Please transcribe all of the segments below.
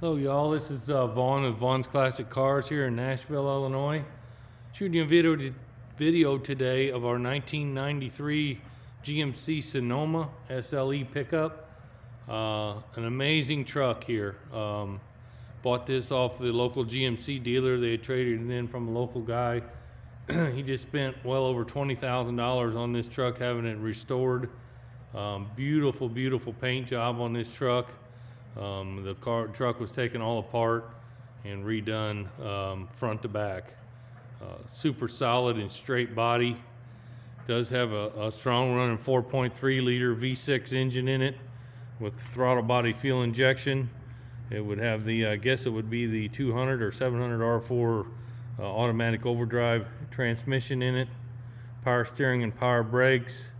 Hello y'all, this is Vaughn of Vaughn's Classic Cars here in Nashville, Illinois. Shooting you a video today of our 1993 GMC Sonoma SLE pickup. An amazing truck here. Bought this off the local GMC dealer. They had traded it in from a local guy. He just spent well over $20,000 on this truck having it restored. Beautiful paint job on this truck. The truck was taken all apart and redone front to back. Super solid and straight body. Does have a strong running 4.3 liter V6 engine in it with throttle body fuel injection. It would have the, I guess it would be the 200 or 700 R4 automatic overdrive transmission in it. Power steering and power brakes.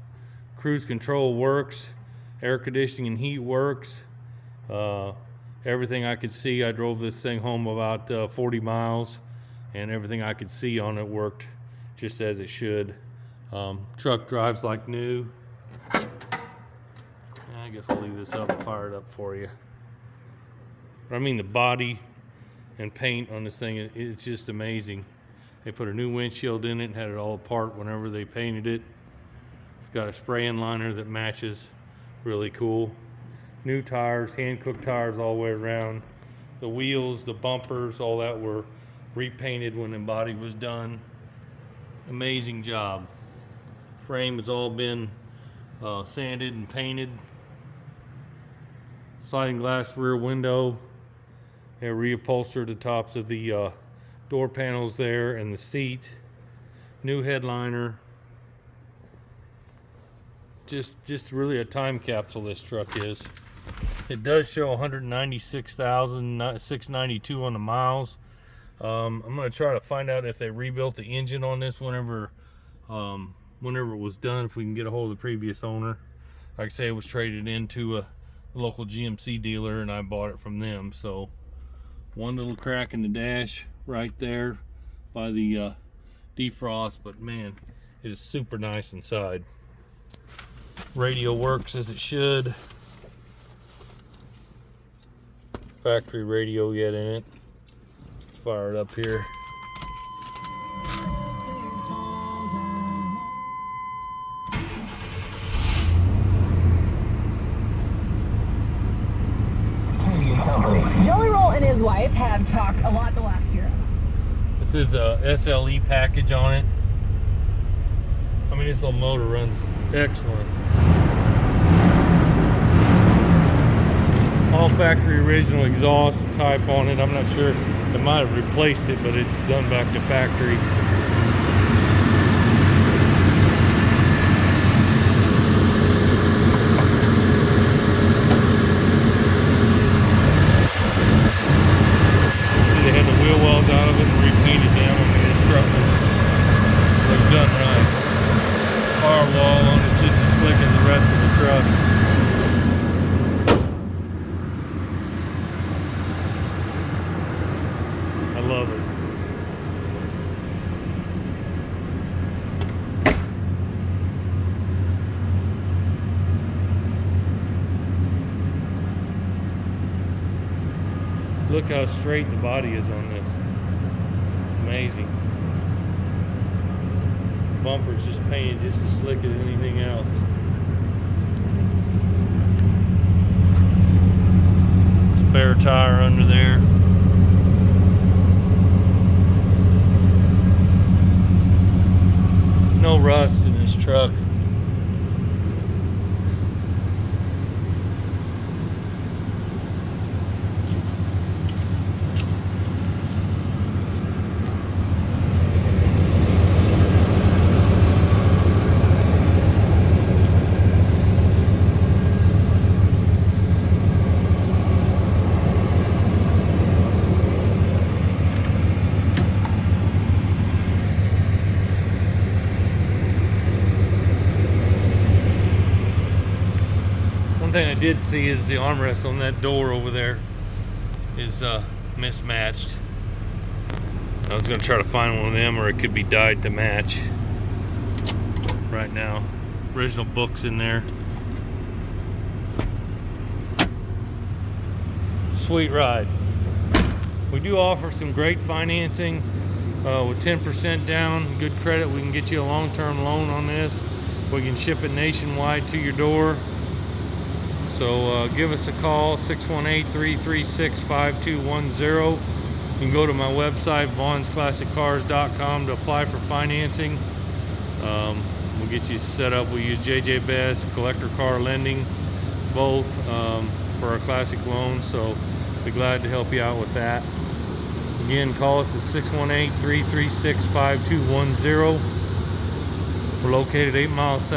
Cruise control works. Air conditioning and heat works. Everything I could see, I drove this thing home about 40 miles, and everything I could see on it worked just as it should. Truck drives like new. I guess I'll leave this up and fire it up for you. But I mean, the body and paint on this thing, it's just amazing. They put a new windshield in it and had it all apart whenever they painted it. It's got a spray-in liner that matches, really cool. New tires, hand-cooked tires all the way around. The wheels, the bumpers, all that were repainted when the body was done. Amazing job. Frame has all been sanded and painted. Sliding glass rear window. They reupholstered the tops of the door panels there and the seat. New headliner. Just really a time capsule, this truck is. It does show 196,692 on the miles. I'm going to try to find out if they rebuilt the engine on this whenever it was done, if we can get a hold of the previous owner. Like I say, it was traded into a local GMC dealer and I bought it from them. So one little crack in the dash right there by the defrost, but man, it is super nice inside. Radio works as it should. Factory radio yet in it. Let's fire it up here. Joey Roll and his wife have talked a lot the last year. This is a SLE package on it. I mean, this little motor runs excellent. All factory original exhaust type on it. I'm not sure, they might have replaced it, but it's done back to factory. See, they had the wheel wells out of it and repainted them. I mean, this truck was done right. Firewall on it just as slick as the rest of the truck. I love it. Look how straight the body is on this. It's amazing. The bumper's just painted just as slick as anything else. Spare tire under there. No rust in this truck. One thing I did see is the armrest on that door over there is mismatched. I was going to try to find one of them, or it could be dyed to match. Right now, original books in there. Sweet ride. We do offer some great financing with 10% down, good credit. We can get you a long-term loan on this. We can ship it nationwide to your door. So give us a call, 618-336-5210. You can go to my website, vaughnsclassiccars.com, to apply for financing. We'll get you set up. We use JJ Best, Collector Car Lending, both for our classic loans. So be glad to help you out with that. Again, call us at 618-336-5210. We're located 8 miles south